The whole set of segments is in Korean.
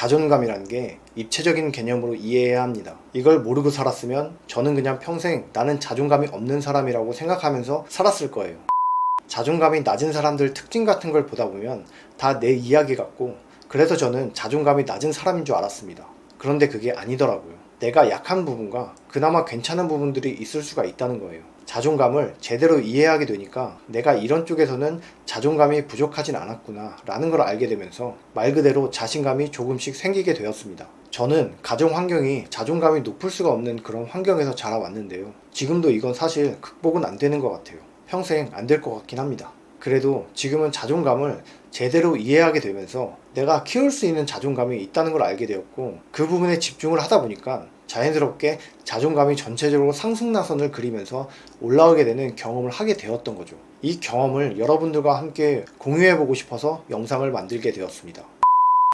자존감이라는 게 입체적인 개념으로 이해해야 합니다. 이걸 모르고 살았으면 저는 그냥 평생 나는 자존감이 없는 사람이라고 생각하면서 살았을 거예요. 자존감이 낮은 사람들 특징 같은 걸 보다 보면 다 내 이야기 같고, 그래서 저는 자존감이 낮은 사람인 줄 알았습니다. 그런데 그게 아니더라고요. 내가 약한 부분과 그나마 괜찮은 부분들이 있을 수가 있다는 거예요. 자존감을 제대로 이해하게 되니까 내가 이런 쪽에서는 자존감이 부족하진 않았구나 라는 걸 알게 되면서 말 그대로 자신감이 조금씩 생기게 되었습니다. 저는 가정 환경이 자존감이 높을 수가 없는 그런 환경에서 자라왔는데요. 지금도 이건 사실 극복은 안 되는 것 같아요. 평생 안 될 것 같긴 합니다. 그래도 지금은 자존감을 제대로 이해하게 되면서 내가 키울 수 있는 자존감이 있다는 걸 알게 되었고, 그 부분에 집중을 하다 보니까 자연스럽게 자존감이 전체적으로 상승나선을 그리면서 올라오게 되는 경험을 하게 되었던 거죠. 이 경험을 여러분들과 함께 공유해보고 싶어서 영상을 만들게 되었습니다.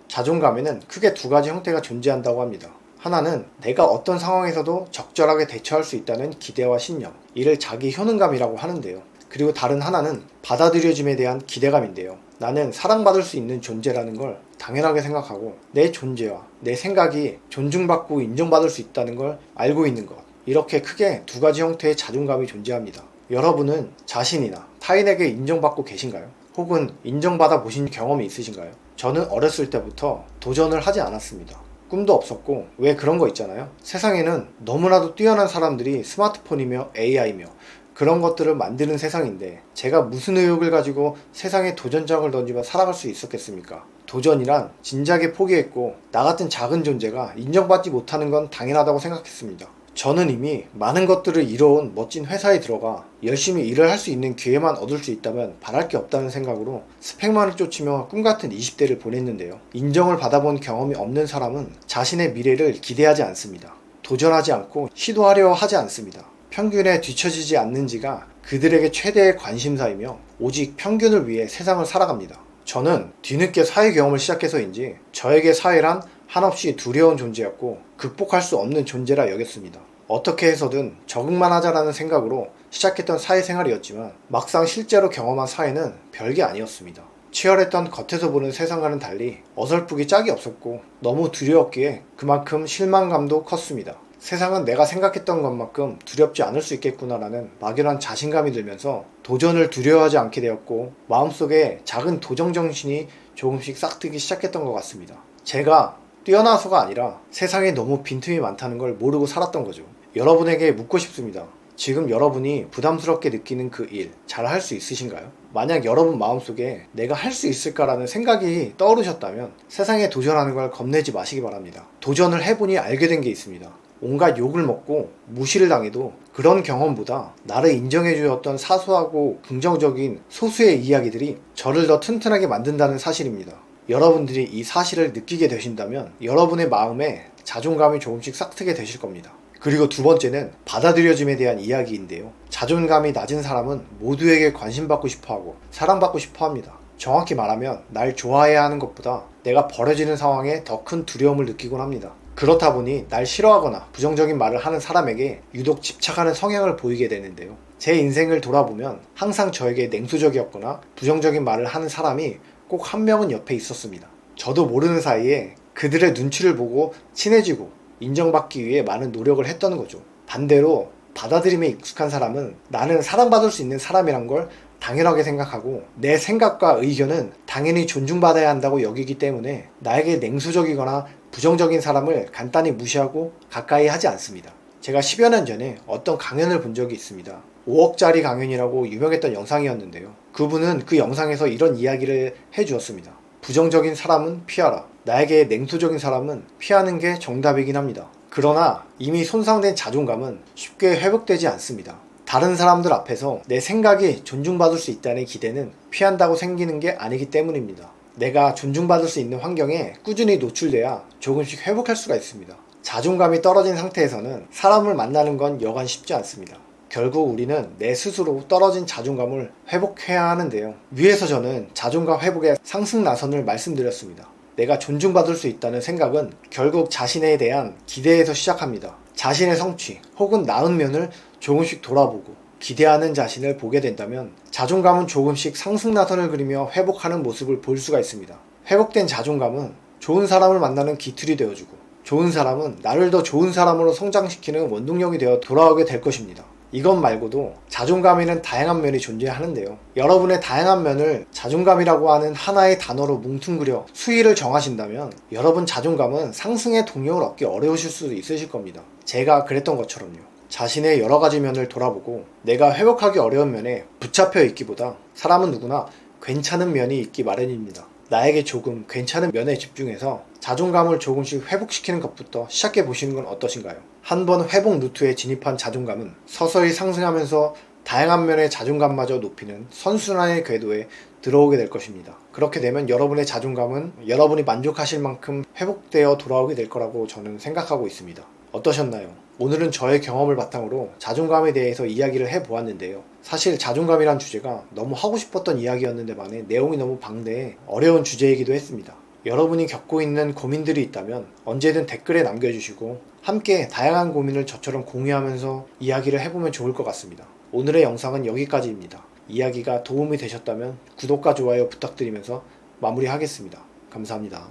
자존감에는 크게 두 가지 형태가 존재한다고 합니다. 하나는 내가 어떤 상황에서도 적절하게 대처할 수 있다는 기대와 신념, 이를 자기 효능감이라고 하는데요. 그리고 다른 하나는 받아들여짐에 대한 기대감인데요. 나는 사랑받을 수 있는 존재라는 걸 당연하게 생각하고 내 존재와 내 생각이 존중받고 인정받을 수 있다는 걸 알고 있는 것, 이렇게 크게 두 가지 형태의 자존감이 존재합니다. 여러분은 자신이나 타인에게 인정받고 계신가요? 혹은 인정받아 보신 경험이 있으신가요? 저는 어렸을 때부터 도전을 하지 않았습니다. 꿈도 없었고, 왜 그런 거 있잖아요. 세상에는 너무나도 뛰어난 사람들이 스마트폰이며 AI며 그런 것들을 만드는 세상인데 제가 무슨 의욕을 가지고 세상에 도전장을 던지며 살아갈 수 있었겠습니까? 도전이란 진작에 포기했고, 나 같은 작은 존재가 인정받지 못하는 건 당연하다고 생각했습니다. 저는 이미 많은 것들을 이뤄온 멋진 회사에 들어가 열심히 일을 할 수 있는 기회만 얻을 수 있다면 바랄 게 없다는 생각으로 스펙만을 쫓으며 꿈같은 20대를 보냈는데요. 인정을 받아본 경험이 없는 사람은 자신의 미래를 기대하지 않습니다. 도전하지 않고 시도하려 하지 않습니다. 평균에 뒤처지지 않는지가 그들에게 최대의 관심사이며 오직 평균을 위해 세상을 살아갑니다. 저는 뒤늦게 사회 경험을 시작해서인지 저에게 사회란 한없이 두려운 존재였고 극복할 수 없는 존재라 여겼습니다. 어떻게 해서든 적응만 하자라는 생각으로 시작했던 사회생활이었지만 막상 실제로 경험한 사회는 별게 아니었습니다. 치열했던 겉에서 보는 세상과는 달리 어설프기 짝이 없었고 너무 두려웠기에 그만큼 실망감도 컸습니다. 세상은 내가 생각했던 것만큼 두렵지 않을 수 있겠구나라는 막연한 자신감이 들면서 도전을 두려워하지 않게 되었고, 마음속에 작은 도전정신이 조금씩 싹트기 시작했던 것 같습니다. 제가 뛰어나서가 아니라 세상에 너무 빈틈이 많다는 걸 모르고 살았던 거죠. 여러분에게 묻고 싶습니다. 지금 여러분이 부담스럽게 느끼는 그 일 잘 할 수 있으신가요? 만약 여러분 마음속에 내가 할 수 있을까라는 생각이 떠오르셨다면 세상에 도전하는 걸 겁내지 마시기 바랍니다. 도전을 해보니 알게 된 게 있습니다. 온갖 욕을 먹고 무시를 당해도 그런 경험보다 나를 인정해 주었던 사소하고 긍정적인 소수의 이야기들이 저를 더 튼튼하게 만든다는 사실입니다. 여러분들이 이 사실을 느끼게 되신다면 여러분의 마음에 자존감이 조금씩 싹트게 되실 겁니다. 그리고 두 번째는 받아들여짐에 대한 이야기인데요. 자존감이 낮은 사람은 모두에게 관심받고 싶어하고 사랑받고 싶어합니다. 정확히 말하면 날 좋아해야 하는 것보다 내가 버려지는 상황에 더 큰 두려움을 느끼곤 합니다. 그렇다 보니 날 싫어하거나 부정적인 말을 하는 사람에게 유독 집착하는 성향을 보이게 되는데요. 제 인생을 돌아보면 항상 저에게 냉소적이었거나 부정적인 말을 하는 사람이 꼭 한 명은 옆에 있었습니다. 저도 모르는 사이에 그들의 눈치를 보고 친해지고 인정받기 위해 많은 노력을 했던 거죠. 반대로 받아들임에 익숙한 사람은 나는 사랑받을 수 있는 사람이란 걸 당연하게 생각하고 내 생각과 의견은 당연히 존중받아야 한다고 여기기 때문에 나에게 냉소적이거나 부정적인 사람을 간단히 무시하고 가까이 하지 않습니다. 제가 10여 년 전에 어떤 강연을 본 적이 있습니다. 5억짜리 강연이라고 유명했던 영상이었는데요. 그분은 그 영상에서 이런 이야기를 해주었습니다. 부정적인 사람은 피하라. 나에게 냉소적인 사람은 피하는 게 정답이긴 합니다. 그러나 이미 손상된 자존감은 쉽게 회복되지 않습니다. 다른 사람들 앞에서 내 생각이 존중받을 수 있다는 기대는 피한다고 생기는 게 아니기 때문입니다. 내가 존중받을 수 있는 환경에 꾸준히 노출돼야 조금씩 회복할 수가 있습니다. 자존감이 떨어진 상태에서는 사람을 만나는 건 여간 쉽지 않습니다. 결국 우리는 내 스스로 떨어진 자존감을 회복해야 하는데요. 위에서 저는 자존감 회복의 상승나선을 말씀드렸습니다. 내가 존중받을 수 있다는 생각은 결국 자신에 대한 기대에서 시작합니다. 자신의 성취 혹은 나은 면을 조금씩 돌아보고 기대하는 자신을 보게 된다면 자존감은 조금씩 상승나선을 그리며 회복하는 모습을 볼 수가 있습니다. 회복된 자존감은 좋은 사람을 만나는 기틀이 되어주고, 좋은 사람은 나를 더 좋은 사람으로 성장시키는 원동력이 되어 돌아오게 될 것입니다. 이것 말고도 자존감에는 다양한 면이 존재하는데요. 여러분의 다양한 면을 자존감이라고 하는 하나의 단어로 뭉뚱그려 수위를 정하신다면 여러분 자존감은 상승의 동력을 얻기 어려우실 수도 있으실 겁니다. 제가 그랬던 것처럼요. 자신의 여러 가지 면을 돌아보고 내가 회복하기 어려운 면에 붙잡혀 있기보다 사람은 누구나 괜찮은 면이 있기 마련입니다. 나에게 조금 괜찮은 면에 집중해서 자존감을 조금씩 회복시키는 것부터 시작해 보시는 건 어떠신가요? 한번 회복 루트에 진입한 자존감은 서서히 상승하면서 다양한 면의 자존감마저 높이는 선순환의 궤도에 들어오게 될 것입니다. 그렇게 되면 여러분의 자존감은 여러분이 만족하실 만큼 회복되어 돌아오게 될 거라고 저는 생각하고 있습니다. 어떠셨나요? 오늘은 저의 경험을 바탕으로 자존감에 대해서 이야기를 해보았는데요. 사실 자존감이란 주제가 너무 하고 싶었던 이야기였는데 만에 내용이 너무 방대해 어려운 주제이기도 했습니다. 여러분이 겪고 있는 고민들이 있다면 언제든 댓글에 남겨주시고 함께 다양한 고민을 저처럼 공유하면서 이야기를 해보면 좋을 것 같습니다. 오늘의 영상은 여기까지입니다. 이야기가 도움이 되셨다면 구독과 좋아요 부탁드리면서 마무리하겠습니다. 감사합니다.